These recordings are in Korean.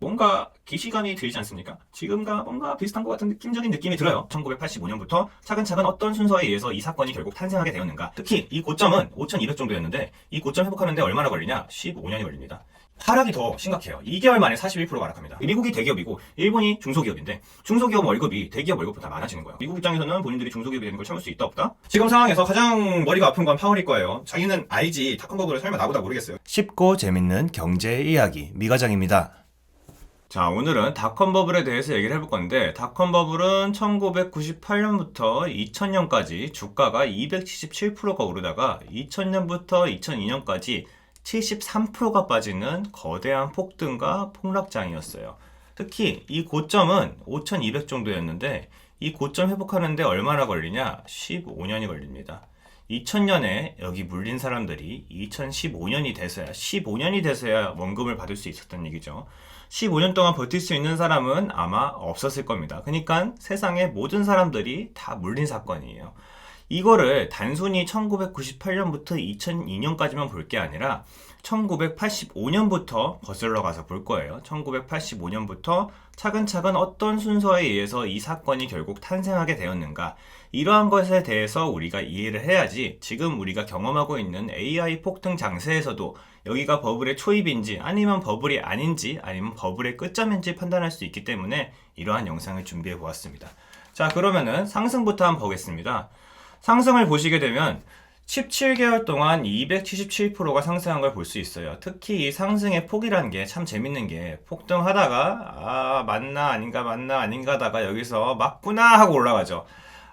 뭔가 기시감이 들지 않습니까? 지금과 뭔가 비슷한 것 같은 느낌적인 느낌이 들어요. 1985년부터 차근차근 어떤 순서에 의해서 이 사건이 결국 탄생하게 되었는가. 특히 이 고점은 5200 정도였는데 이 고점 회복하는데 얼마나 걸리냐? 15년이 걸립니다. 하락이 더 심각해요. 2개월 만에 41%가 하락합니다. 미국이 대기업이고 일본이 중소기업인데 중소기업 월급이 대기업 월급보다 많아지는 거예요. 미국 입장에서는 본인들이 중소기업이 되는 걸 참을 수 있다 없다? 지금 상황에서 가장 머리가 아픈 건 파월일 거예요. 자기는 알지. 닷컴버블을 설마 나보다 모르겠어요. 쉽고 재밌는 경제 이야기 미과장입니다. 자, 오늘은 닷컴버블에 대해서 얘기를 해볼 건데 닷컴버블은 1998년부터 2000년까지 주가가 277%가 오르다가 2000년부터 2002년까지 73%가 빠지는 거대한 폭등과 폭락장이었어요. 특히 이 고점은 5200 정도였는데 이 고점 회복하는데 얼마나 걸리냐? 15년이 걸립니다. 2000년에 여기 물린 사람들이 2015년이 돼서야 원금을 받을 수 있었던 얘기죠. 15년 동안 버틸 수 있는 사람은 아마 없었을 겁니다. 그러니까 세상의 모든 사람들이 다 물린 사건이에요. 이거를 단순히 1998년부터 2002년까지만 볼 게 아니라 1985년부터 거슬러 가서 볼 거예요. 1985년부터 차근차근 어떤 순서에 의해서 이 사건이 결국 탄생하게 되었는가. 이러한 것에 대해서 우리가 이해를 해야지 지금 우리가 경험하고 있는 AI 폭등 장세에서도 여기가 버블의 초입인지 아니면 버블이 아닌지 아니면 버블의 끝점인지 판단할 수 있기 때문에 이러한 영상을 준비해 보았습니다. 자, 그러면은 상승부터 한번 보겠습니다. 상승을 보시게 되면 17개월 동안 277%가 상승한 걸 볼 수 있어요. 특히 이 상승의 폭이라는 게 참 재밌는 게 폭등하다가 맞나 아닌가 하다가 여기서 맞구나 하고 올라가죠.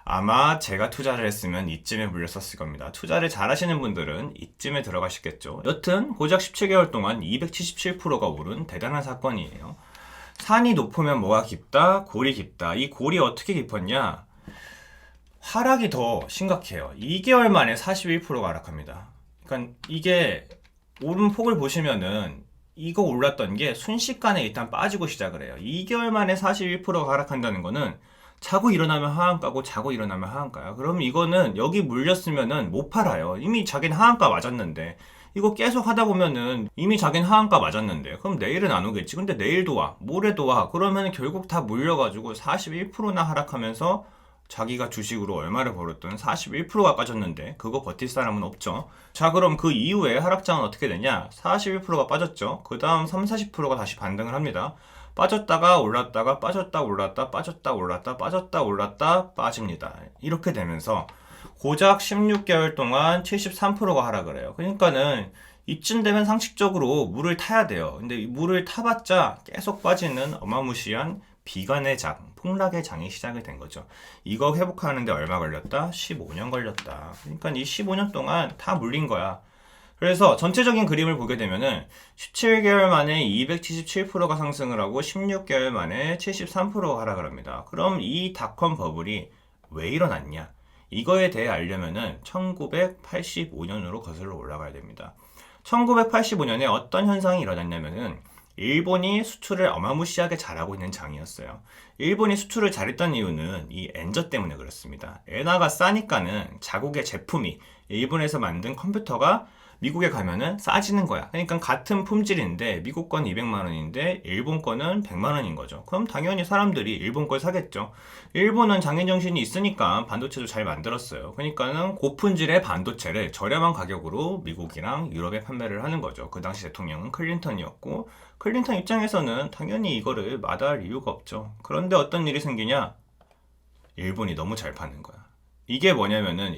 아마 제가 투자를 했으면 이쯤에 물렸었을 겁니다. 투자를 잘 하시는 분들은 이쯤에 들어가시겠죠. 여튼 고작 17개월 동안 277%가 오른 대단한 사건이에요. 산이 높으면 뭐가 깊다? 골이 깊다. 이 골이 어떻게 깊었냐? 하락이 더 심각해요. 2개월 만에 41%가 하락합니다. 그러니까 이게 오름폭을 보시면은 이거 올랐던 게 순식간에 일단 빠지고 시작을 해요. 2개월 만에 41%가 하락한다는 거는 자고 일어나면 하한가고 자고 일어나면 하한가야. 그럼 이거는 여기 물렸으면은 못 팔아요. 이미 자기는 하한가 맞았는데 이거 계속 하다 보면은 이미 자기는 하한가 맞았는데 그럼 내일은 안 오겠지. 근데 내일도 와 모레도 와 그러면 결국 다 물려가지고 41%나 하락하면서 자기가 주식으로 얼마를 벌었든 41%가 빠졌는데 그거 버틸 사람은 없죠. 자, 그럼 그 이후에 하락장은 어떻게 되냐? 41%가 빠졌죠. 그 다음 30-40%가 다시 반등을 합니다. 빠졌다가 올랐다가 빠졌다 올랐다 빠졌다 올랐다 빠졌다 올랐다 빠집니다. 이렇게 되면서 고작 16개월 동안 73%가 하락을 해요. 그러니까는 이쯤 되면 상식적으로 물을 타야 돼요. 근데 이 물을 타봤자 계속 빠지는 어마무시한 비관의 장, 폭락의 장이 시작이 된 거죠. 이거 회복하는데 얼마 걸렸다? 15년 걸렸다. 그러니까 이 15년 동안 다 물린 거야. 그래서 전체적인 그림을 보게 되면은 17개월 만에 277%가 상승을 하고 16개월 만에 73%가 하락을 합니다. 그럼 이 닷컴 버블이 왜 일어났냐? 이거에 대해 알려면은 1985년으로 거슬러 올라가야 됩니다. 1985년에 어떤 현상이 일어났냐면은 일본이 수출을 어마무시하게 잘하고 있는 장이었어요. 일본이 수출을 잘했던 이유는 이 엔저 때문에 그렇습니다. 엔화가 싸니까는 자국의 제품이 일본에서 만든 컴퓨터가 미국에 가면은 싸지는 거야. 그러니까 같은 품질인데 미국 건 200만 원인데 일본 거는 100만 원인 거죠. 그럼 당연히 사람들이 일본 걸 사겠죠. 일본은 장인정신이 있으니까 반도체도 잘 만들었어요. 그러니까는 고품질의 반도체를 저렴한 가격으로 미국이랑 유럽에 판매를 하는 거죠. 그 당시 대통령은 클린턴이었고 클린턴 입장에서는 당연히 이거를 마다할 이유가 없죠. 그런데 어떤 일이 생기냐? 일본이 너무 잘 파는 거야. 이게 뭐냐면은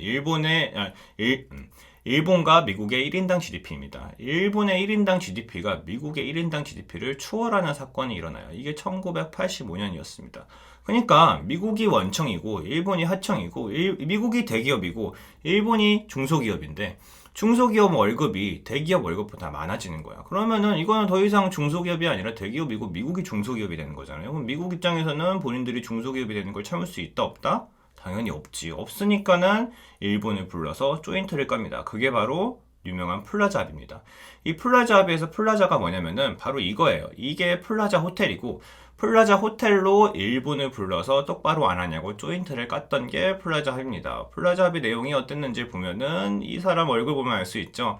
일본과 미국의 1인당 GDP입니다. 일본의 1인당 GDP가 미국의 1인당 GDP를 추월하는 사건이 일어나요. 이게 1985년이었습니다. 그러니까 미국이 원청이고 일본이 하청이고 미국이 대기업이고 일본이 중소기업인데 중소기업 월급이 대기업 월급보다 많아지는 거야. 그러면은 이거는 더 이상 중소기업이 아니라 대기업이고 미국이 중소기업이 되는 거잖아요. 그럼 미국 입장에서는 본인들이 중소기업이 되는 걸 참을 수 있다 없다? 당연히 없지. 없으니까는 일본을 불러서 조인트를 깝니다. 그게 바로 유명한 플라자 합의입니다. 이 플라자 합의에서 플라자가 뭐냐면은 바로 이거예요. 이게 플라자 호텔이고 플라자 호텔로 일본을 불러서 똑바로 안 하냐고 조인트를 깠던 게 플라자 합의입니다. 플라자 합의 내용이 어땠는지 보면은 이 사람 얼굴 보면 알 수 있죠.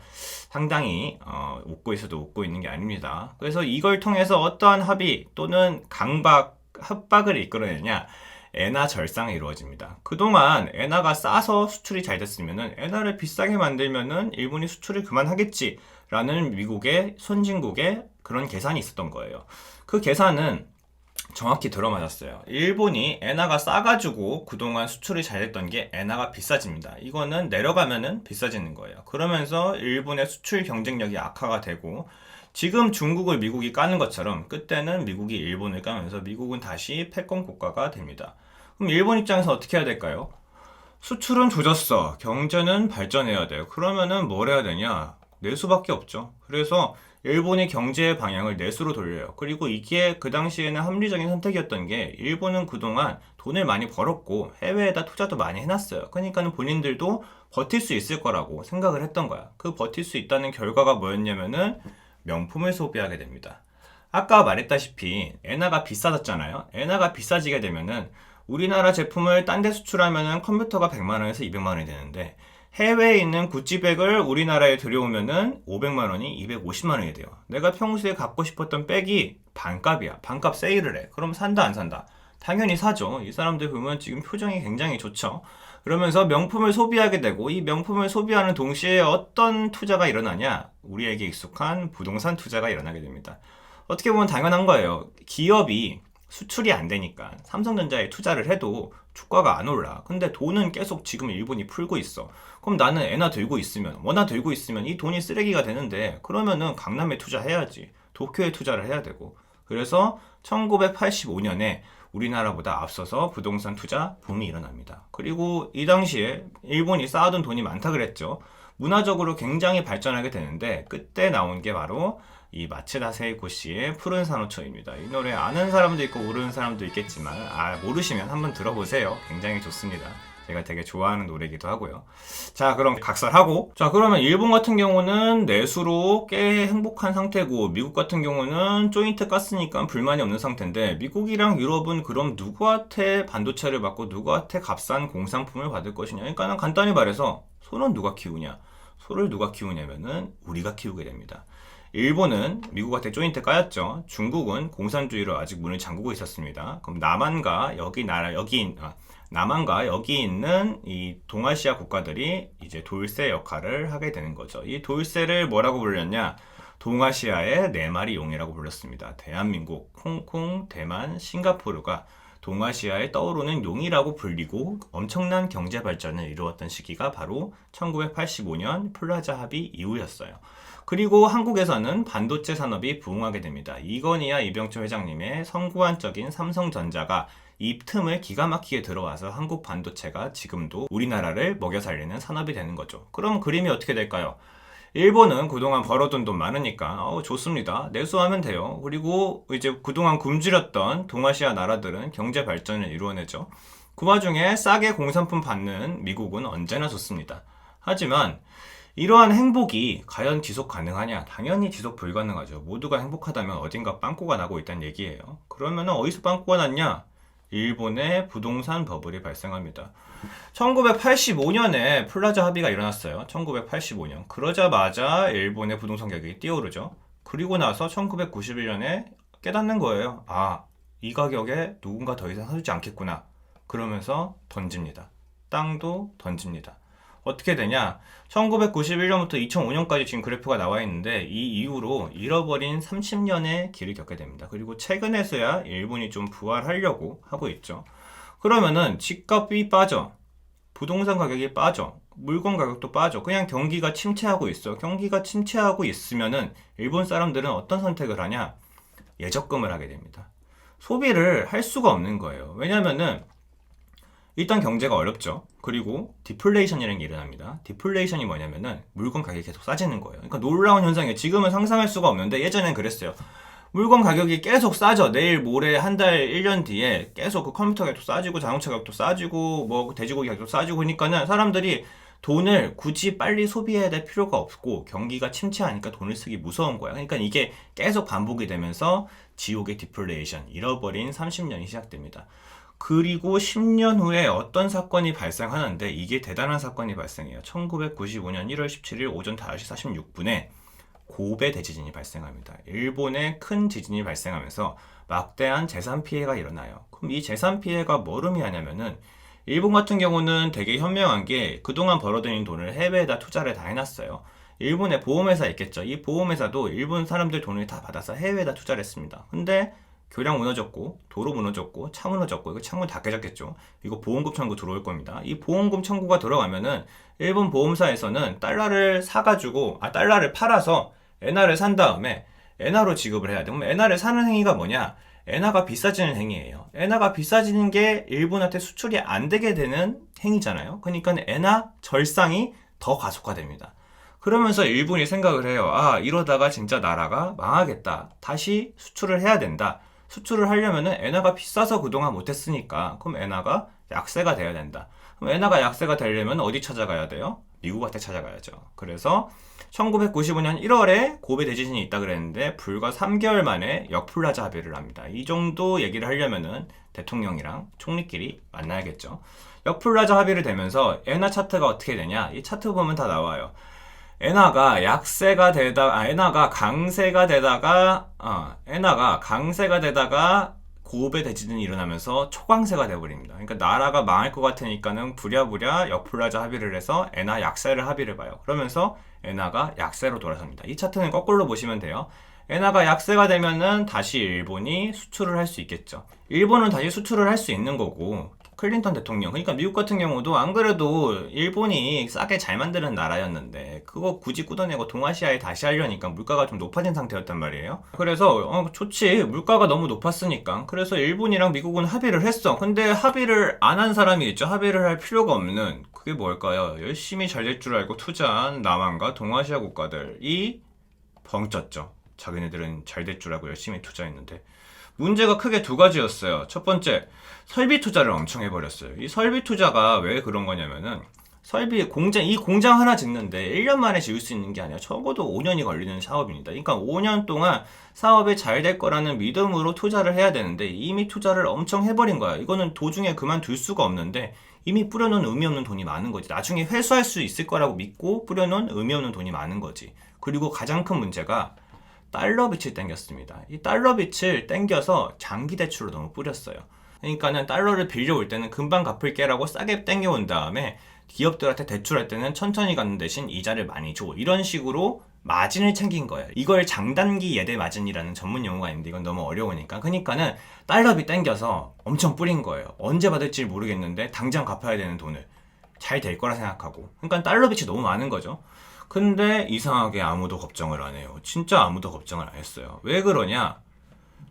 상당히 웃고 있어도 웃고 있는 게 아닙니다. 그래서 이걸 통해서 어떠한 합의 또는 협박을 이끌어내냐 엔화 절상이 이루어집니다. 그동안 엔화가 싸서 수출이 잘 됐으면은 엔화를 비싸게 만들면은 일본이 수출을 그만하겠지라는 미국의 선진국의 그런 계산이 있었던 거예요. 그 계산은 정확히 들어맞았어요. 일본이 엔화가 싸가지고 그동안 수출이 잘 됐던 게 엔화가 비싸집니다. 이거는 내려가면은 비싸지는 거예요. 그러면서 일본의 수출 경쟁력이 악화가 되고 지금 중국을 미국이 까는 것처럼 그때는 미국이 일본을 까면서 미국은 다시 패권 국가가 됩니다. 그럼 일본 입장에서 어떻게 해야 될까요? 수출은 조졌어. 경제는 발전해야 돼요. 그러면은 뭘 해야 되냐? 내수밖에 없죠. 그래서 일본이 경제의 방향을 내수로 돌려요. 그리고 이게 그 당시에는 합리적인 선택이었던 게 일본은 그동안 돈을 많이 벌었고 해외에다 투자도 많이 해놨어요. 그러니까는 본인들도 버틸 수 있을 거라고 생각을 했던 거야. 그 버틸 수 있다는 결과가 뭐였냐면은 명품을 소비하게 됩니다. 아까 말했다시피 엔화가 비싸졌잖아요. 엔화가 비싸지게 되면은 우리나라 제품을 딴 데 수출하면은 컴퓨터가 100만 원에서 200만 원이 되는데 해외에 있는 구찌백을 우리나라에 들여오면은 500만 원이 250만 원이 돼요. 내가 평소에 갖고 싶었던 백이 반값이야. 반값 세일을 해. 그럼 산다 안 산다? 당연히 사죠. 이 사람들 보면 지금 표정이 굉장히 좋죠. 그러면서 명품을 소비하게 되고 이 명품을 소비하는 동시에 어떤 투자가 일어나냐? 우리에게 익숙한 부동산 투자가 일어나게 됩니다. 어떻게 보면 당연한 거예요. 기업이 수출이 안 되니까 삼성전자에 투자를 해도 주가가 안 올라. 근데 돈은 계속 지금 일본이 풀고 있어. 그럼 나는 엔화 들고 있으면, 원화 들고 있으면 이 돈이 쓰레기가 되는데 그러면은 강남에 투자해야지. 도쿄에 투자를 해야 되고. 그래서 1985년에 우리나라보다 앞서서 부동산 투자 붐이 일어납니다. 그리고 이 당시에 일본이 쌓아둔 돈이 많다 그랬죠. 문화적으로 굉장히 발전하게 되는데 그때 나온 게 바로 이 마츠다 세이코 씨의 푸른 산호초입니다. 이 노래 아는 사람도 있고 모르는 사람도 있겠지만 모르시면 한번 들어보세요. 굉장히 좋습니다. 제가 되게 좋아하는 노래이기도 하고요. 자, 그럼 각설하고 자, 그러면 일본 같은 경우는 내수로 꽤 행복한 상태고 미국 같은 경우는 조인트 깠으니까 불만이 없는 상태인데 미국이랑 유럽은 그럼 누구한테 반도체를 받고 누구한테 값싼 공산품을 받을 것이냐. 그러니까 간단히 말해서 소는 누가 키우냐. 소를 누가 키우냐면은 우리가 키우게 됩니다. 일본은 미국한테 조인트 까였죠. 중국은 공산주의로 아직 문을 잠그고 있었습니다. 그럼 남한과 여기 있는 이 동아시아 국가들이 이제 돌쇠 역할을 하게 되는 거죠. 이 돌쇠를 뭐라고 불렸냐? 동아시아의 네 마리 용이라고 불렸습니다. 대한민국, 홍콩, 대만, 싱가포르가 동아시아에 떠오르는 용이라고 불리고 엄청난 경제 발전을 이루었던 시기가 바로 1985년 플라자 합의 이후였어요. 그리고 한국에서는 반도체 산업이 부흥하게 됩니다. 이건희와 이병철 회장님의 선구안적인 삼성전자가 이 틈을 기가 막히게 들어와서 한국 반도체가 지금도 우리나라를 먹여 살리는 산업이 되는 거죠. 그럼 그림이 어떻게 될까요? 일본은 그동안 벌어둔 돈 많으니까 좋습니다. 내수하면 돼요. 그리고 이제 그동안 굶주렸던 동아시아 나라들은 경제 발전을 이루어내죠. 그 와중에 싸게 공산품 받는 미국은 언제나 좋습니다. 하지만 이러한 행복이 과연 지속 가능하냐? 당연히 지속 불가능하죠. 모두가 행복하다면 어딘가 빵꾸가 나고 있다는 얘기예요. 그러면 어디서 빵꾸가 났냐? 일본의 부동산 버블이 발생합니다. 1985년에 플라자 합의가 일어났어요. 1985년. 그러자마자 일본의 부동산 가격이 뛰어오르죠. 그리고 나서 1991년에 깨닫는 거예요. 이 가격에 누군가 더 이상 사주지 않겠구나. 그러면서 던집니다. 땅도 던집니다. 어떻게 되냐? 1991년부터 2005년까지 지금 그래프가 나와 있는데 이 이후로 잃어버린 30년의 길을 겪게 됩니다. 그리고 최근에서야 일본이 좀 부활하려고 하고 있죠. 그러면은 집값이 빠져. 부동산 가격이 빠져. 물건 가격도 빠져. 그냥 경기가 침체하고 있어. 경기가 침체하고 있으면은 일본 사람들은 어떤 선택을 하냐? 예적금을 하게 됩니다. 소비를 할 수가 없는 거예요. 왜냐면은 일단 경제가 어렵죠. 그리고 디플레이션이라는 게 일어납니다. 디플레이션이 뭐냐면은 물건 가격이 계속 싸지는 거예요. 그러니까 놀라운 현상이에요. 지금은 상상할 수가 없는데 예전엔 그랬어요. 물건 가격이 계속 싸져. 내일, 모레, 한 달, 1년 뒤에 계속 그 컴퓨터 가격도 싸지고 자동차 가격도 싸지고 뭐 돼지고기 가격도 싸지고 그러니까는 사람들이 돈을 굳이 빨리 소비해야 될 필요가 없고 경기가 침체하니까 돈을 쓰기 무서운 거야. 그러니까 이게 계속 반복이 되면서 지옥의 디플레이션, 잃어버린 30년이 시작됩니다. 그리고 10년 후에 어떤 사건이 발생하는데 이게 대단한 사건이 발생해요. 1995년 1월 17일 오전 5시 46분에 고베 대지진이 발생합니다. 일본에 큰 지진이 발생하면서 막대한 재산 피해가 일어나요. 그럼 이 재산 피해가 뭐를 의미하냐면은 일본 같은 경우는 되게 현명한 게 그동안 벌어들인 돈을 해외에다 투자를 다 해놨어요. 일본에 보험회사 있겠죠. 이 보험회사도 일본 사람들 돈을 다 받아서 해외에다 투자를 했습니다. 근데 교량 무너졌고 도로 무너졌고 차 무너졌고 이거 창문 다 깨졌겠죠. 이거 보험금 청구 들어올 겁니다. 이 보험금 청구가 들어가면은 일본 보험사에서는 달러를 팔아서 엔화를 산 다음에 엔화로 지급을 해야 돼. 그럼 엔화를 사는 행위가 뭐냐? 엔화가 비싸지는 행위예요. 엔화가 비싸지는 게 일본한테 수출이 안 되게 되는 행위잖아요. 그러니까 엔화 절상이 더 가속화됩니다. 그러면서 일본이 생각을 해요. 아, 이러다가 진짜 나라가 망하겠다. 다시 수출을 해야 된다. 수출을 하려면은 엔화가 비싸서 그동안 못했으니까 그럼 엔화가 약세가 돼야 된다. 그럼 엔화가 약세가 되려면 어디 찾아가야 돼요? 미국한테 찾아가야죠. 그래서 1995년 1월에 고베 대지진이 있다 그랬는데 불과 3개월 만에 역플라자 합의를 합니다. 이 정도 얘기를 하려면은 대통령이랑 총리끼리 만나야겠죠. 역플라자 합의를 되면서 엔화 차트가 어떻게 되냐? 이 차트 보면 다 나와요. 엔화가 강세가 되다가 고베 대지진이 일어나면서 초강세가 돼버립니다. 그러니까 나라가 망할 것 같으니까는 부랴부랴 역플라자 합의를 해서 엔화 약세를 합의를 봐요. 그러면서 엔화가 약세로 돌아섭니다. 이 차트는 거꾸로 보시면 돼요. 엔화가 약세가 되면은 다시 일본이 수출을 할 수 있겠죠. 일본은 다시 수출을 할 수 있는 거고 클린턴 대통령, 그러니까 미국 같은 경우도 안 그래도 일본이 싸게 잘 만드는 나라였는데 그거 굳이 뜯어내고 동아시아에 다시 하려니까 물가가 좀 높아진 상태였단 말이에요. 그래서 좋지, 물가가 너무 높았으니까. 그래서 일본이랑 미국은 합의를 했어. 근데 합의를 안 한 사람이 있죠. 합의를 할 필요가 없는, 그게 뭘까요? 열심히 잘 될 줄 알고 투자한 남한과 동아시아 국가들이 벙쪘죠. 자기네들은 잘 될 줄 알고 열심히 투자했는데 문제가 크게 두 가지였어요. 첫 번째, 설비 투자를 엄청 해버렸어요. 이 설비 투자가 왜 그런 거냐면은 이 공장 하나 짓는데 1년 만에 지을 수 있는 게 아니라 적어도 5년이 걸리는 사업입니다. 그러니까 5년 동안 사업이 잘 될 거라는 믿음으로 투자를 해야 되는데 이미 투자를 엄청 해버린 거야. 이거는 도중에 그만둘 수가 없는데 이미 뿌려놓은 의미 없는 돈이 많은 거지. 나중에 회수할 수 있을 거라고 믿고 뿌려놓은 의미 없는 돈이 많은 거지. 그리고 가장 큰 문제가 달러 빚을 땡겼습니다. 이 달러 빚을 땡겨서 장기 대출로 너무 뿌렸어요. 그러니까는 달러를 빌려올 때는 금방 갚을게라고 싸게 땡겨온 다음에 기업들한테 대출할 때는 천천히 갚는 대신 이자를 많이 줘. 이런 식으로 마진을 챙긴 거예요. 이걸 장단기 예대 마진이라는 전문 용어가 있는데 이건 너무 어려우니까. 그러니까는 달러비 땡겨서 엄청 뿌린 거예요. 언제 받을지 모르겠는데 당장 갚아야 되는 돈을 잘 될 거라 생각하고. 그러니까 달러 빚이 너무 많은 거죠. 근데 이상하게 아무도 걱정을 안 해요. 진짜 아무도 걱정을 안 했어요. 왜 그러냐?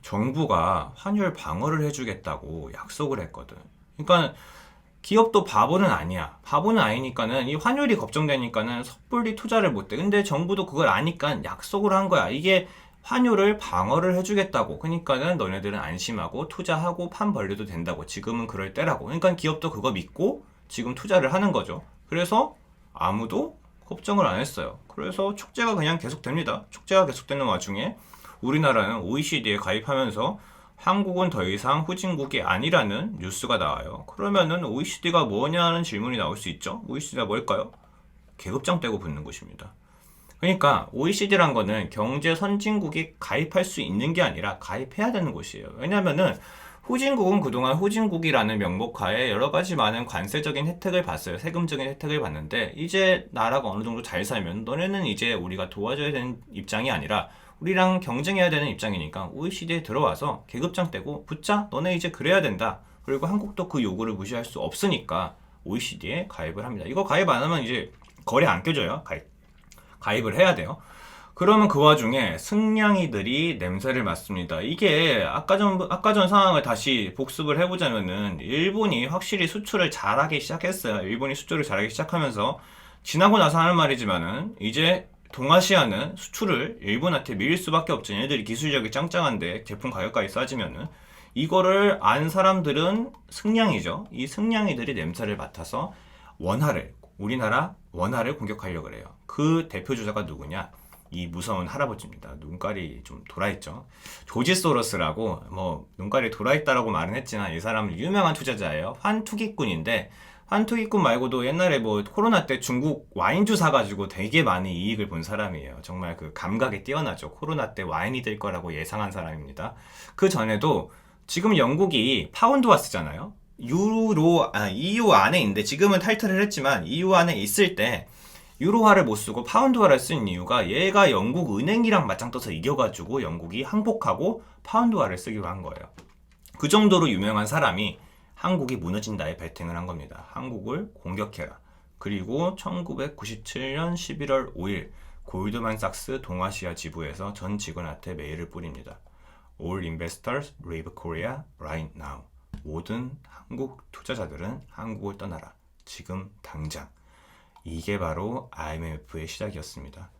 정부가 환율 방어를 해주겠다고 약속을 했거든. 그러니까 기업도 바보는 아니야. 바보는 아니니까는 이 환율이 걱정되니까는 섣불리 투자를 못해. 근데 정부도 그걸 아니까 약속을 한 거야. 이게 환율을 방어를 해주겠다고. 그러니까는 너네들은 안심하고 투자하고 판 벌려도 된다고. 지금은 그럴 때라고. 그러니까 기업도 그거 믿고 지금 투자를 하는 거죠. 그래서 아무도 걱정을 안 했어요. 그래서 축제가 그냥 계속됩니다. 축제가 계속되는 와중에 우리나라는 OECD에 가입하면서 한국은 더 이상 후진국이 아니라는 뉴스가 나와요. 그러면은 OECD가 뭐냐는 질문이 나올 수 있죠. OECD가 뭘까요? 계급장 떼고 붙는 곳입니다. 그러니까 OECD란 거는 경제 선진국이 가입할 수 있는 게 아니라 가입해야 되는 곳이에요. 왜냐면은 후진국은 그동안 후진국이라는 명목하에 여러 가지 많은 관세적인 혜택을 봤어요. 세금적인 혜택을 봤는데 이제 나라가 어느 정도 잘 살면 너네는 이제 우리가 도와줘야 되는 입장이 아니라 우리랑 경쟁해야 되는 입장이니까 OECD에 들어와서 계급장 떼고 붙자. 너네 이제 그래야 된다. 그리고 한국도 그 요구를 무시할 수 없으니까 OECD에 가입을 합니다. 이거 가입 안 하면 이제 거래 안 껴줘요. 가입을 해야 돼요. 그러면 그 와중에 승냥이들이 냄새를 맡습니다. 이게 아까 전 상황을 다시 복습을 해보자면은 일본이 확실히 수출을 잘하기 시작했어요. 일본이 수출을 잘하기 시작하면서 지나고 나서 하는 말이지만은 이제 동아시아는 수출을 일본한테 밀릴 수밖에 없죠. 얘네들이 기술력이 짱짱한데 제품 가격까지 싸지면은 이거를 안 사람들은 승냥이죠. 이 승냥이들이 냄새를 맡아서 원화를 우리나라 원화를 공격하려고 그래요. 그 대표 주자가 누구냐? 이 무서운 할아버지입니다. 눈깔이 좀 돌아있죠. 조지 소로스라고 눈깔이 돌아있다라고 말은 했지만 이 사람은 유명한 투자자예요. 환투기꾼인데 환투기꾼 말고도 옛날에 코로나 때 중국 와인주 사가지고 되게 많이 이익을 본 사람이에요. 정말 그 감각이 뛰어나죠. 코로나 때 와인이 될 거라고 예상한 사람입니다. 그 전에도 지금 영국이 파운드화 쓰잖아요. EU 안에 있는데 지금은 탈퇴를 했지만 EU 안에 있을 때 유로화를 못 쓰고 파운드화를 쓴 이유가 얘가 영국 은행이랑 맞짱 떠서 이겨가지고 영국이 항복하고 파운드화를 쓰기로 한 거예요. 그 정도로 유명한 사람이 한국이 무너진다에 베팅을 한 겁니다. 한국을 공격해라. 그리고 1997년 11월 5일 골드만삭스 동아시아 지부에서 전 직원한테 메일을 뿌립니다. All investors leave Korea right now. 모든 한국 투자자들은 한국을 떠나라. 지금 당장. 이게 바로 IMF의 시작이었습니다.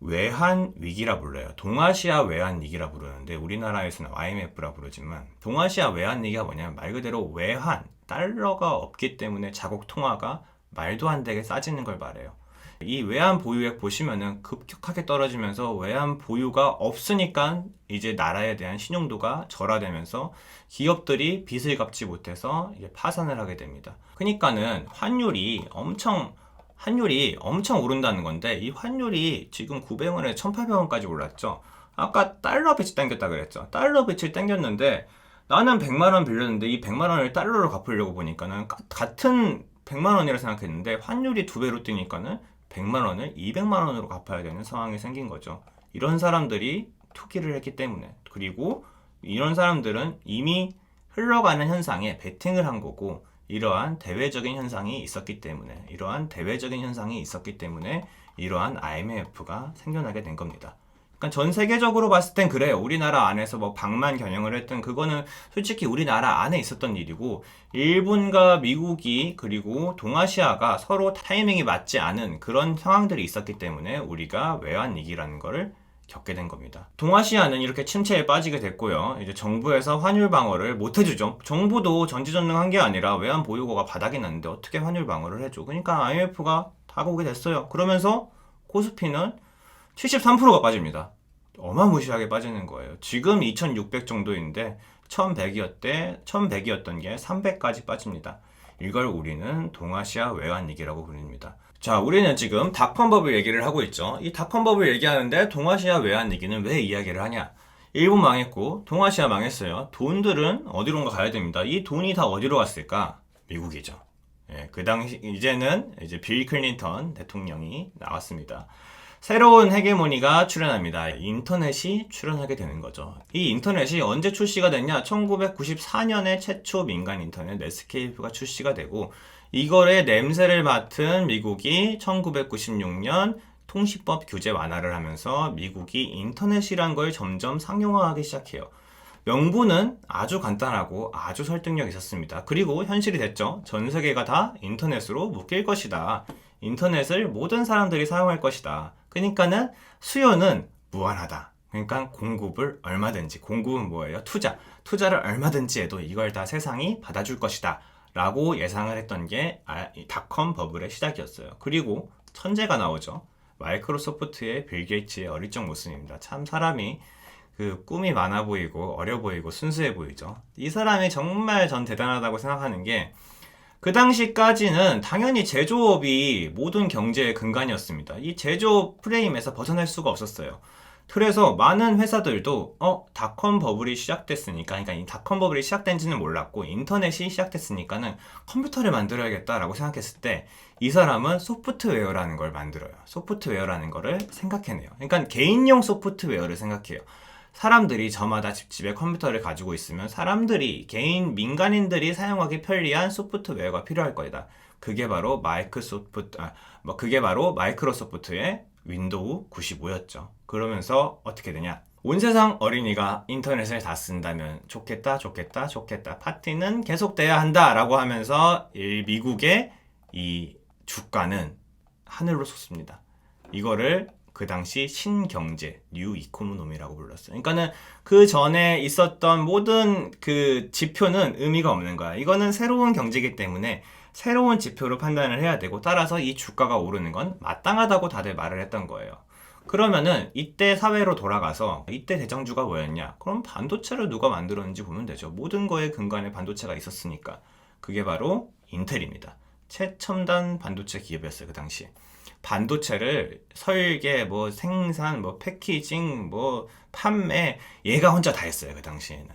외환 위기라 불러요. 동아시아 외환 위기라 부르는데 우리나라에서는 IMF라 부르지만 동아시아 외환 위기가 뭐냐면 말 그대로 외환, 달러가 없기 때문에 자국 통화가 말도 안 되게 싸지는 걸 말해요. 이 외환 보유액 보시면은 급격하게 떨어지면서 외환 보유가 없으니까 이제 나라에 대한 신용도가 절하되면서 기업들이 빚을 갚지 못해서 이제 파산을 하게 됩니다. 그러니까는 환율이 엄청 오른다는 건데 이 환율이 지금 900원에 1,800원까지 올랐죠. 아까 달러 빚이 당겼다 그랬죠. 달러 빚을 당겼는데 나는 100만 원 빌렸는데 이 100만 원을 달러로 갚으려고 보니까는 같은 100만 원이라 생각했는데 환율이 2배로 뛰니까는 100만 원을 200만 원으로 갚아야 되는 상황이 생긴 거죠. 이런 사람들이 투기를 했기 때문에 그리고 이런 사람들은 이미 흘러가는 현상에 베팅을 한 거고 이러한 대외적인 현상이 있었기 때문에 이러한 IMF가 생겨나게 된 겁니다. 그러니까 전 세계적으로 봤을 땐 그래요. 우리나라 안에서 방만 겨냥을 했든 그거는 솔직히 우리나라 안에 있었던 일이고 일본과 미국이 그리고 동아시아가 서로 타이밍이 맞지 않은 그런 상황들이 있었기 때문에 우리가 외환위기라는 거를 겪게 된 겁니다. 동아시아는 이렇게 침체에 빠지게 됐고요. 이제 정부에서 환율 방어를 못 해주죠. 정부도 전지전능한 게 아니라 외환 보유고가 바닥이 났는데 어떻게 환율 방어를 해줘. 그러니까 IMF가 다가오게 됐어요. 그러면서 코스피는 73%가 빠집니다. 어마무시하게 빠지는 거예요. 지금 2600 정도인데 1100이었던 게 300까지 빠집니다. 이걸 우리는 동아시아 외환위기라고 부릅니다. 자, 우리는 지금 닷컴버블 얘기를 하고 있죠. 이 닷컴버블 얘기하는데 동아시아 외환위기는 왜 이야기를 하냐? 일본 망했고 동아시아 망했어요. 돈들은 어디론가 가야 됩니다. 이 돈이 다 어디로 갔을까? 미국이죠. 예, 그 당시 이제는 이제 빌 클린턴 대통령이 나왔습니다. 새로운 헤게모니가 출현합니다. 인터넷이 출현하게 되는 거죠. 이 인터넷이 언제 출시가 됐냐? 1994년에 최초 민간 인터넷 넷스케이프가 출시가 되고 이거의 냄새를 맡은 미국이 1996년 통신법 규제 완화를 하면서 미국이 인터넷이란 걸 점점 상용화하기 시작해요. 명분은 아주 간단하고 아주 설득력 있었습니다. 그리고 현실이 됐죠. 전 세계가 다 인터넷으로 묶일 것이다. 인터넷을 모든 사람들이 사용할 것이다. 그러니까는 수요는 무한하다. 그러니까 공급을 얼마든지, 공급은 뭐예요? 투자를 얼마든지 해도 이걸 다 세상이 받아줄 것이다. 라고 예상을 했던 게 닷컴 버블의 시작이었어요. 그리고 천재가 나오죠. 마이크로소프트의 빌 게이츠의 어릴 적 모습입니다. 참 사람이 그 꿈이 많아 보이고 어려 보이고 순수해 보이죠. 이 사람이 정말 전 대단하다고 생각하는 게 그 당시까지는 당연히 제조업이 모든 경제의 근간이었습니다. 이 제조업 프레임에서 벗어날 수가 없었어요. 그래서 많은 회사들도 닷컴 버블이 시작됐으니까, 그러니까 이 닷컴 버블이 시작된지는 몰랐고 인터넷이 시작됐으니까는 컴퓨터를 만들어야겠다라고 생각했을 때 이 사람은 소프트웨어라는 걸 만들어요. 소프트웨어라는 거를 생각해내요. 그러니까 개인용 소프트웨어를 생각해요. 사람들이 저마다 집에 컴퓨터를 가지고 있으면 민간인들이 사용하기 편리한 소프트웨어가 필요할 거다. 그게 바로 마이크로소프트의 윈도우 95였죠. 그러면서 어떻게 되냐? 온 세상 어린이가 인터넷을 다 쓴다면 좋겠다. 파티는 계속돼야 한다라고 하면서 미국의 이 주가는 하늘로 솟습니다. 이거를 그 당시 신경제, 뉴 이코노미라고 불렀어요. 그러니까는 그 전에 있었던 모든 그 지표는 의미가 없는 거야. 이거는 새로운 경제이기 때문에 새로운 지표로 판단을 해야 되고 따라서 이 주가가 오르는 건 마땅하다고 다들 말을 했던 거예요. 그러면은 이때 사회로 돌아가서 이때 대장주가 뭐였냐? 그럼 반도체를 누가 만들었는지 보면 되죠. 모든 거에 근간에 반도체가 있었으니까. 그게 바로 인텔입니다. 최첨단 반도체 기업이었어요, 그 당시에. 반도체를 설계, 뭐 생산, 뭐 패키징, 뭐 판매 얘가 혼자 다 했어요, 그 당시에는.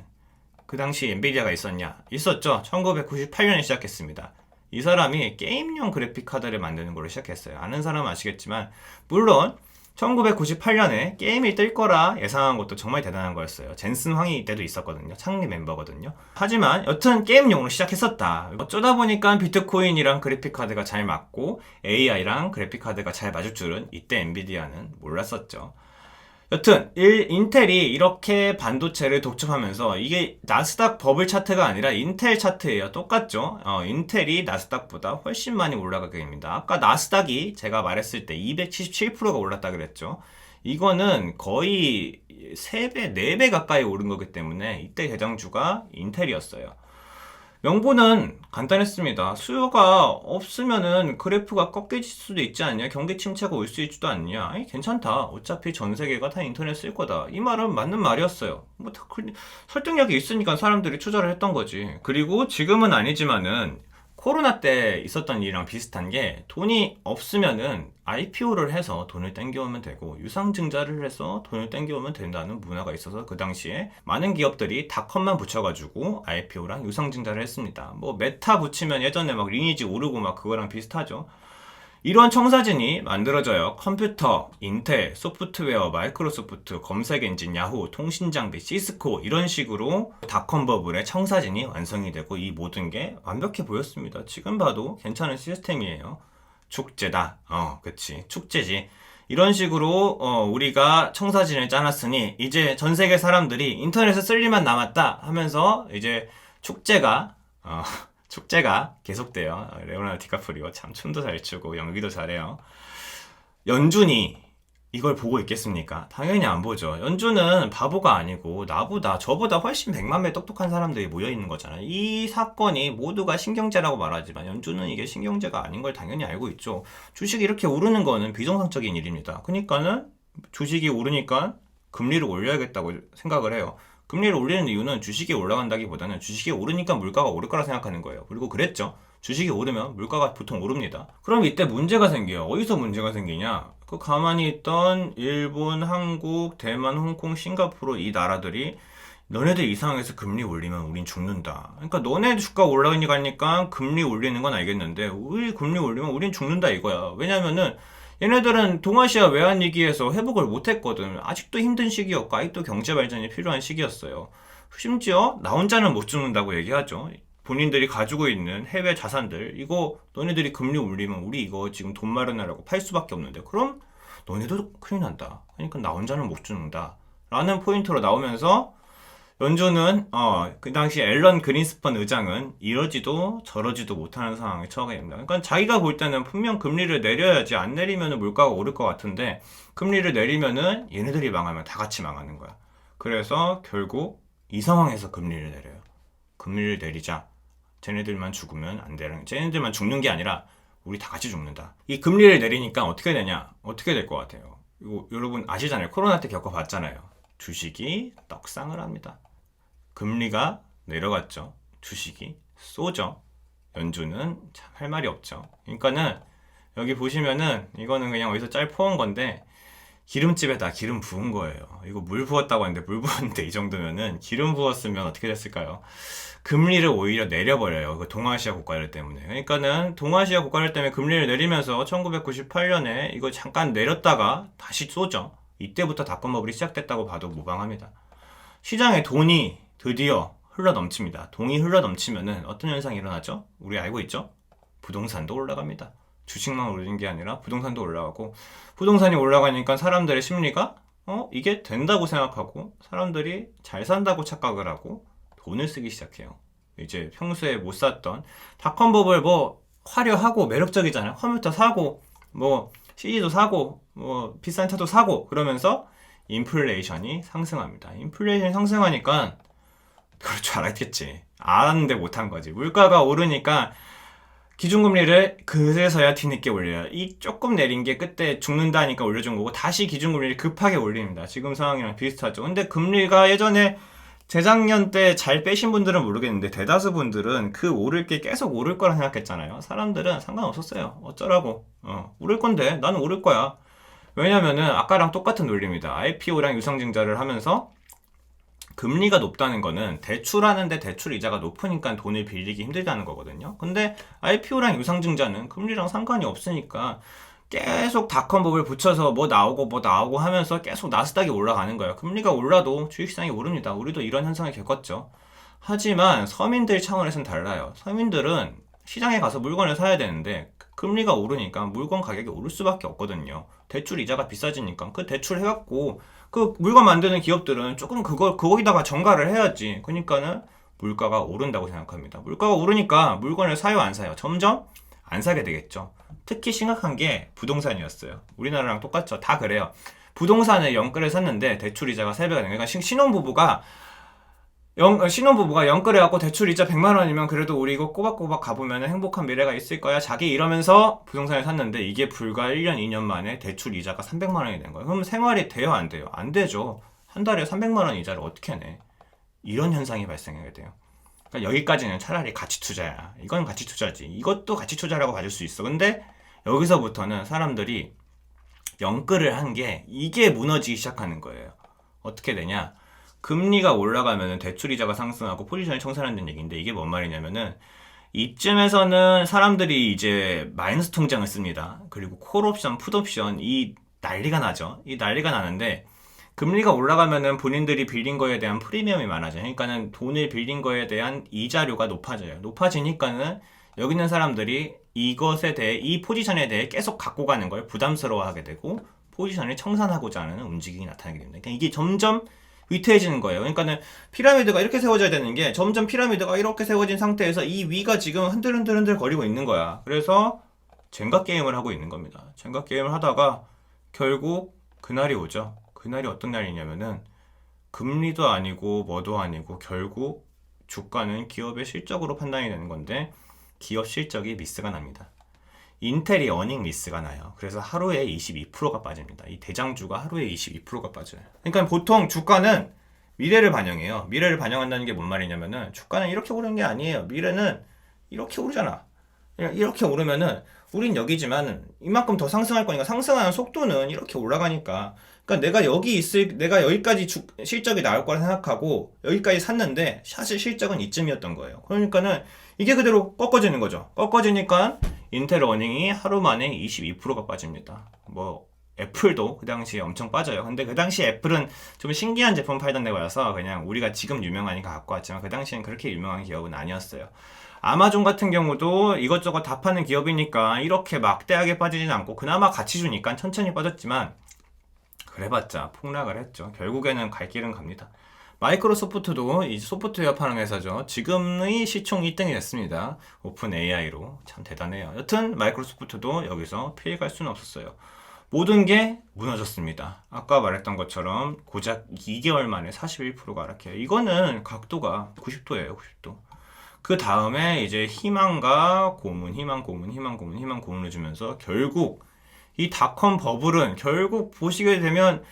그 당시 엔비디아가 있었냐? 있었죠. 1998년에 시작했습니다. 이 사람이 게임용 그래픽 카드를 만드는 걸로 시작했어요. 아는 사람은 아시겠지만 물론 1998년에 게임이 뜰 거라 예상한 것도 정말 대단한 거였어요. 젠슨 황이 이때도 있었거든요. 창립 멤버거든요. 하지만 여튼 게임용으로 시작했었다. 어쩌다 보니까 비트코인이랑 그래픽카드가 잘 맞고 AI랑 그래픽카드가 잘 맞을 줄은 이때 엔비디아는 몰랐었죠. 여튼 인텔이 이렇게 반도체를 독점하면서 이게 나스닥 버블 차트가 아니라 인텔 차트예요. 똑같죠? 인텔이 나스닥보다 훨씬 많이 올라가게 됩니다. 아까 나스닥이 제가 말했을 때 277%가 올랐다 그랬죠. 이거는 거의 3배, 4배 가까이 오른 거기 때문에 이때 대장주가 인텔이었어요. 명분은 간단했습니다. 수요가 없으면은 그래프가 꺾일 수도 있지 않냐? 경기 침체가 올 수 있지도 않냐? 아니, 괜찮다. 어차피 전 세계가 다 인터넷 쓸 거다. 이 말은 맞는 말이었어요. 뭐 설득력이 있으니까 사람들이 투자를 했던 거지. 그리고 지금은 아니지만은 코로나 때 있었던 일이랑 비슷한 게 돈이 없으면은 IPO를 해서 돈을 땡겨오면 되고 유상증자를 해서 돈을 땡겨오면 된다는 문화가 있어서 그 당시에 많은 기업들이 닷컴만 붙여가지고 IPO랑 유상증자를 했습니다. 뭐 메타 붙이면 예전에 막 리니지 오르고 막 그거랑 비슷하죠. 이런 청사진이 만들어져요. 컴퓨터, 인텔, 소프트웨어, 마이크로소프트, 검색 엔진, 야후, 통신 장비, 시스코 이런 식으로 닷컴 버블의 청사진이 완성이 되고 이 모든 게 완벽해 보였습니다. 지금 봐도 괜찮은 시스템이에요. 축제다. 그치. 축제지. 이런 식으로 우리가 청사진을 짜놨으니 이제 전 세계 사람들이 인터넷을 쓸 일만 남았다 하면서 이제 축제가 계속돼요. 레오나르도 디카프리오 참 춤도 잘 추고 연기도 잘해요. 연준이 이걸 보고 있겠습니까? 당연히 안 보죠. 연준은 바보가 아니고 저보다 훨씬 100만 배 똑똑한 사람들이 모여있는 거잖아요. 이 사건이 모두가 신경제라고 말하지만 연준은 이게 신경제가 아닌 걸 당연히 알고 있죠. 주식이 이렇게 오르는 거는 비정상적인 일입니다. 그러니까는 주식이 오르니까 금리를 올려야겠다고 생각을 해요. 금리를 올리는 이유는 주식이 올라간다기보다는 주식이 오르니까 물가가 오를 거라 생각하는 거예요. 그리고 그랬죠. 주식이 오르면 물가가 보통 오릅니다. 그럼 이때 문제가 생겨요. 어디서 문제가 생기냐? 그 가만히 있던 일본, 한국, 대만, 홍콩, 싱가포르 이 나라들이 너네들 이 상황에서 금리 올리면 우린 죽는다. 그러니까 너네 주가 올라가니까 금리 올리는 건 알겠는데 우리 금리 올리면 우린 죽는다 이거야. 왜냐면은 얘네들은 동아시아 외환위기에서 회복을 못했거든. 아직도 힘든 시기였고 아직도 경제 발전이 필요한 시기였어요. 심지어 나 혼자는 못 죽는다고 얘기하죠. 본인들이 가지고 있는 해외 자산들 이거 너네들이 금리 올리면 우리 이거 지금 돈 마련하라고 팔 수밖에 없는데 그럼 너네도 큰일 난다. 그러니까 나 혼자는 못 죽는다. 라는 포인트로 나오면서 연준은 그 당시 앨런 그린스펀 의장은 이러지도 저러지도 못하는 상황에 처하게 됩니다. 그러니까 자기가 볼 때는 분명 금리를 내려야지 안 내리면 물가가 오를 것 같은데 금리를 내리면은 얘네들이 망하면 다 같이 망하는 거야. 그래서 결국 이 상황에서 금리를 내려요. 금리를 내리자 쟤네들만 죽으면 안 되는 쟤네들만 죽는 게 아니라 우리 다 같이 죽는다. 이 금리를 내리니까 어떻게 되냐? 어떻게 될 것 같아요? 이거 여러분 아시잖아요. 코로나 때 겪어봤잖아요. 주식이 떡상을 합니다. 금리가 내려갔죠. 주식이 쏘죠. 연준은 참 할 말이 없죠. 그러니까는 여기 보시면은 이거는 그냥 어디서 짤 퍼온 건데 기름집에다 기름 부은 거예요. 이거 물 부었다고 하는데 물 부었는데 이 정도면은 기름 부었으면 어떻게 됐을까요? 금리를 오히려 내려버려요. 그 동아시아 국가들 때문에. 그러니까는 동아시아 국가들 때문에 금리를 내리면서 1998년에 이거 잠깐 내렸다가 다시 쏘죠. 이때부터 닷컴 버블이 시작됐다고 봐도 무방합니다. 시장에 돈이 드디어 흘러 넘칩니다. 돈이 흘러 넘치면은 어떤 현상이 일어나죠? 우리 알고 있죠? 부동산도 올라갑니다. 주식만 오르는 게 아니라 부동산도 올라가고 부동산이 올라가니까 사람들의 심리가 이게 된다고 생각하고 사람들이 잘 산다고 착각을 하고 돈을 쓰기 시작해요. 이제 평소에 못 샀던 닷컴 버블 뭐 화려하고 매력적이잖아요. 컴퓨터 사고 뭐 CD도 사고 뭐 비싼 차도 사고 그러면서 인플레이션이 상승합니다. 인플레이션이 상승하니까 그럴 줄 알았겠지. 알았는데 못한 거지. 물가가 오르니까 기준금리를 그제서야 뒤늦게 올려요. 이 조금 내린 게 그때 죽는다니까 올려준 거고 다시 기준금리를 급하게 올립니다. 지금 상황이랑 비슷하죠. 근데 금리가 예전에 재작년 때 잘 빼신 분들은 모르겠는데 대다수 분들은 그 오를 게 계속 오를 거라 생각했잖아요. 사람들은 상관없었어요. 어쩌라고. 오를 건데 나는 오를 거야. 왜냐면은 아까랑 똑같은 논리입니다. IPO랑 유상증자를 하면서 금리가 높다는 거는 대출하는데 대출 이자가 높으니까 돈을 빌리기 힘들다는 거거든요. 근데 IPO랑 유상증자는 금리랑 상관이 없으니까 계속 닷컴법을 붙여서 뭐 나오고 하면서 계속 나스닥이 올라가는 거예요. 금리가 올라도 주식시장이 오릅니다. 우리도 이런 현상을 겪었죠. 하지만 서민들 차원에서는 달라요. 서민들은 시장에 가서 물건을 사야 되는데 금리가 오르니까 물건 가격이 오를 수밖에 없거든요. 대출 이자가 비싸지니까 그 대출 해갖고 그 물건 만드는 기업들은 조금 거기다가 정가를 해야지. 그러니까는 물가가 오른다고 생각합니다. 물가가 오르니까 물건을 사요, 안 사요? 점점 안 사게 되겠죠. 특히 심각한 게 부동산이었어요. 우리나라랑 똑같죠. 다 그래요. 부동산을 영끌을 샀는데 대출 이자가 3배가 되는 거예요. 그러니까 신혼부부가 영끌해갖고 대출 이자 100만 원이면 그래도 우리 이거 꼬박꼬박 가보면 행복한 미래가 있을 거야. 자기 이러면서 부동산을 샀는데 이게 불과 1년, 2년 만에 대출 이자가 300만 원이 된 거예요. 그럼 생활이 돼요, 안 돼요? 안 되죠. 한 달에 300만 원 이자를 어떻게 내? 이런 현상이 발생하게 돼요. 그러니까 여기까지는 차라리 가치 투자야. 이건 가치 투자지. 이것도 가치 투자라고 봐줄 수 있어. 근데 여기서부터는 사람들이 영끌을 한 게 이게 무너지기 시작하는 거예요. 어떻게 되냐? 금리가 올라가면 대출이자가 상승하고 포지션이 청산한다는 얘기인데 이게 뭔 말이냐면은 이쯤에서는 사람들이 이제 마이너스 통장을 씁니다. 그리고 콜옵션, 풋옵션 이 난리가 나죠. 이 난리가 나는데 금리가 올라가면은 본인들이 빌린 거에 대한 프리미엄이 많아져요. 그러니까는 돈을 빌린 거에 대한 이자료가 높아져요. 높아지니까는 여기 있는 사람들이 이것에 대해 이 포지션에 대해 계속 갖고 가는 걸 부담스러워하게 되고 포지션을 청산하고자 하는 움직임이 나타나게 됩니다. 그러니까 이게 점점 위태해지는 거예요. 그러니까는 피라미드가 이렇게 세워져야 되는 게 점점 피라미드가 이렇게 세워진 상태에서 이 위가 지금 흔들흔들 거리고 있는 거야. 그래서 젠가 게임을 하고 있는 겁니다. 젠가 게임을 하다가 결국 그날이 오죠. 그날이 어떤 날이냐면은 금리도 아니고 뭐도 아니고 결국 주가는 기업의 실적으로 판단이 되는 건데 기업 실적이 미스가 납니다. 인텔이 어닝 미스가 나요. 그래서 하루에 22%가 빠집니다. 이 대장주가 하루에 22%가 빠져요. 그러니까 보통 주가는 미래를 반영해요. 미래를 반영한다는 게 뭔 말이냐면은 주가는 이렇게 오르는 게 아니에요. 미래는 이렇게 오르잖아. 이렇게 오르면은 우린 여기지만 이만큼 더 상승할 거니까 상승하는 속도는 이렇게 올라가니까 그러니까 내가 여기까지 실적이 나올 거라 생각하고 여기까지 샀는데 사실 실적은 이쯤이었던 거예요. 그러니까는 이게 그대로 꺾어지는 거죠. 꺾어지니까 인텔 어닝이 하루 만에 22%가 빠집니다. 뭐 애플도 그 당시에 엄청 빠져요. 근데 그 당시 애플은 좀 신기한 제품 팔던 데가여서 그냥 우리가 지금 유명하니까 갖고 왔지만 그 당시엔 그렇게 유명한 기업은 아니었어요. 아마존 같은 경우도 이것저것 다 파는 기업이니까 이렇게 막대하게 빠지진 않고 그나마 같이 주니까 천천히 빠졌지만 그래봤자 폭락을 했죠. 결국에는 갈 길은 갑니다. 마이크로소프트도 이 소프트웨어 파는 회사죠. 지금의 시총 1등이 됐습니다. 오픈 AI로. 참 대단해요. 여튼 마이크로소프트도 여기서 피해갈 수는 없었어요. 모든 게 무너졌습니다. 아까 말했던 것처럼 고작 2개월 만에 41%가 하락해요. 이거는 각도가 90도예요. 90도. 그 다음에 이제 희망과 고문, 희망, 고문, 희망, 고문, 희망, 고문을 주면서 결국 이 닷컴 버블은 결국 보시게 되면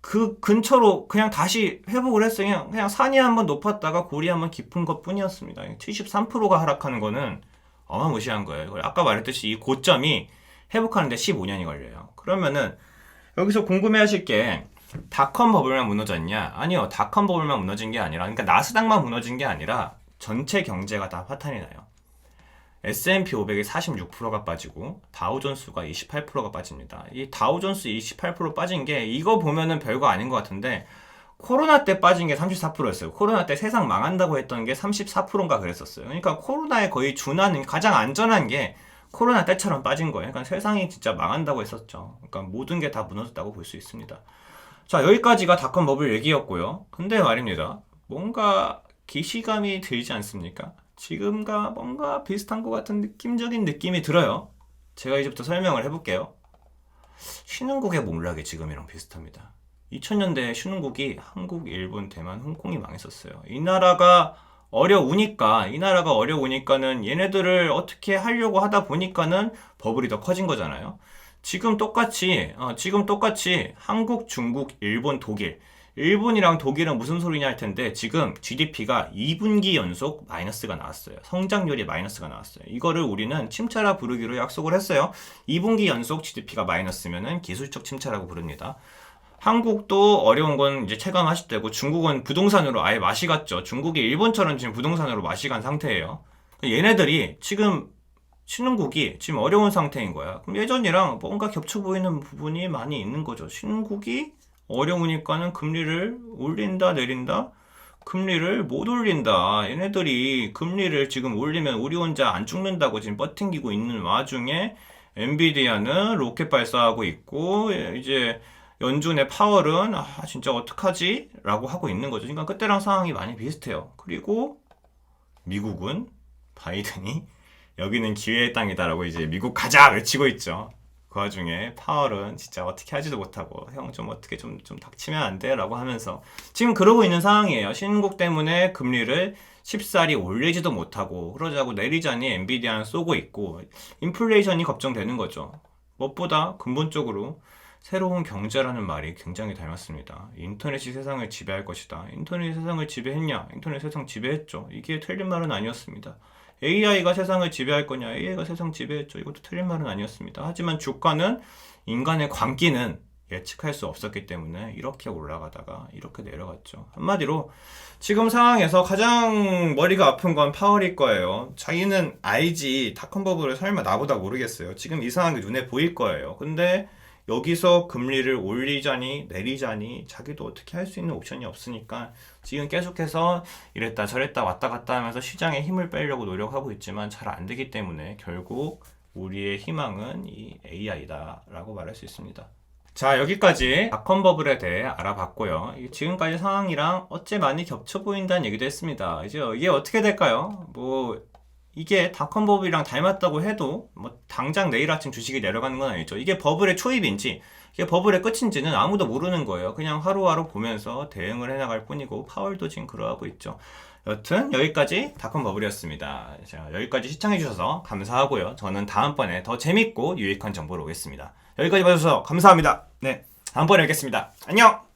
그 근처로 그냥 다시 회복을 했어요. 그냥 산이 한번 높았다가 골이 한번 깊은 것 뿐이었습니다. 73%가 하락하는 거는 어마무시한 거예요. 아까 말했듯이 이 고점이 회복하는데 15년이 걸려요. 그러면은 여기서 궁금해하실 게 닷컴 버블만 무너졌냐? 아니요. 닷컴 버블만 무너진 게 아니라 그러니까 나스닥만 무너진 게 아니라 전체 경제가 다 파탄이 나요. S&P 500이 46%가 빠지고 다우존스가 28%가 빠집니다. 이 다우존스 28% 빠진 게 이거 보면은 별거 아닌 것 같은데 코로나 때 빠진 게 34%였어요. 코로나 때 세상 망한다고 했던 게 34%인가 그랬었어요. 그러니까 코로나에 거의 준하는 가장 안전한 게 코로나 때처럼 빠진 거예요. 그러니까 세상이 진짜 망한다고 했었죠. 그러니까 모든 게 다 무너졌다고 볼 수 있습니다. 자, 여기까지가 닷컴 버블 얘기였고요. 근데 말입니다. 뭔가 기시감이 들지 않습니까? 지금과 뭔가 비슷한 것 같은 느낌적인 느낌이 들어요. 제가 이제부터 설명을 해볼게요. 신흥국의 몰락이 지금이랑 비슷합니다. 2000년대에 신흥국이 한국, 일본, 대만, 홍콩이 망했었어요. 이 나라가 어려우니까, 이 나라가 어려우니까는 얘네들을 어떻게 하려고 하다 보니까는 버블이 더 커진 거잖아요. 지금 똑같이 한국, 중국, 일본, 독일. 일본이랑 독일은 무슨 소리냐 할 텐데 지금 GDP가 2분기 연속 마이너스가 나왔어요. 성장률이 마이너스가 나왔어요. 이거를 우리는 침체라 부르기로 약속을 했어요. 2분기 연속 GDP가 마이너스면은 기술적 침체라고 부릅니다. 한국도 어려운 건 이제 체감하실 때고 중국은 부동산으로 아예 맛이 갔죠. 중국이 일본처럼 지금 부동산으로 맛이 간 상태예요. 얘네들이 지금 신흥국이 지금 어려운 상태인 거야. 그럼 예전이랑 뭔가 겹쳐 보이는 부분이 많이 있는 거죠. 신흥국이 어려우니까는 금리를 올린다, 내린다? 금리를 못 올린다. 얘네들이 금리를 지금 올리면 우리 혼자 안 죽는다고 지금 버팅기고 있는 와중에 엔비디아는 로켓 발사하고 있고, 이제 연준의 파월은 진짜 어떡하지? 라고 하고 있는 거죠. 그러니까 그때랑 상황이 많이 비슷해요. 그리고 미국은 바이든이 여기는 기회의 땅이다라고 이제 미국 가자 외치고 있죠. 그 와중에 파월은 진짜 어떻게 하지도 못하고 형 좀 어떻게 좀 닥치면 안 돼? 라고 하면서 지금 그러고 있는 상황이에요. 신흥국 때문에 금리를 쉽사리 올리지도 못하고 그러자고 내리자니 엔비디아는 쏘고 있고 인플레이션이 걱정되는 거죠. 무엇보다 근본적으로 새로운 경제라는 말이 굉장히 닮았습니다. 인터넷이 세상을 지배할 것이다. 인터넷이 세상을 지배했냐? 인터넷 세상 지배했죠. 이게 틀린 말은 아니었습니다. AI가 세상을 지배할 거냐? AI가 세상 지배했죠. 이것도 틀린 말은 아니었습니다. 하지만 주가는 인간의 광기는 예측할 수 없었기 때문에 이렇게 올라가다가 이렇게 내려갔죠. 한마디로 지금 상황에서 가장 머리가 아픈 건 파월일 거예요. 자기는 알지. 닷컴버블을 설마 나보다 모르겠어요. 지금 이 상황이 눈에 보일 거예요. 근데 여기서 금리를 올리자니 내리자니 자기도 어떻게 할 수 있는 옵션이 없으니까 지금 계속해서 이랬다 저랬다 왔다 갔다 하면서 시장에 힘을 빼려고 노력하고 있지만 잘 안 되기 때문에 결국 우리의 희망은 이 AI다 라고 말할 수 있습니다. 자, 여기까지 닷컴버블에 대해 알아봤고요. 지금까지 상황이랑 어째 많이 겹쳐 보인다는 얘기도 했습니다. 이제 이게 어떻게 될까요? 이게 닷컴버블이랑 닮았다고 해도 당장 내일 아침 주식이 내려가는 건 아니죠. 이게 버블의 초입인지 이게 버블의 끝인지는 아무도 모르는 거예요. 그냥 하루하루 보면서 대응을 해나갈 뿐이고 파월도 지금 그러하고 있죠. 여튼 여기까지 닷컴버블이었습니다. 자, 여기까지 시청해주셔서 감사하고요. 저는 다음번에 더 재밌고 유익한 정보로 오겠습니다. 여기까지 봐주셔서 감사합니다. 네, 다음번에 뵙겠습니다. 안녕!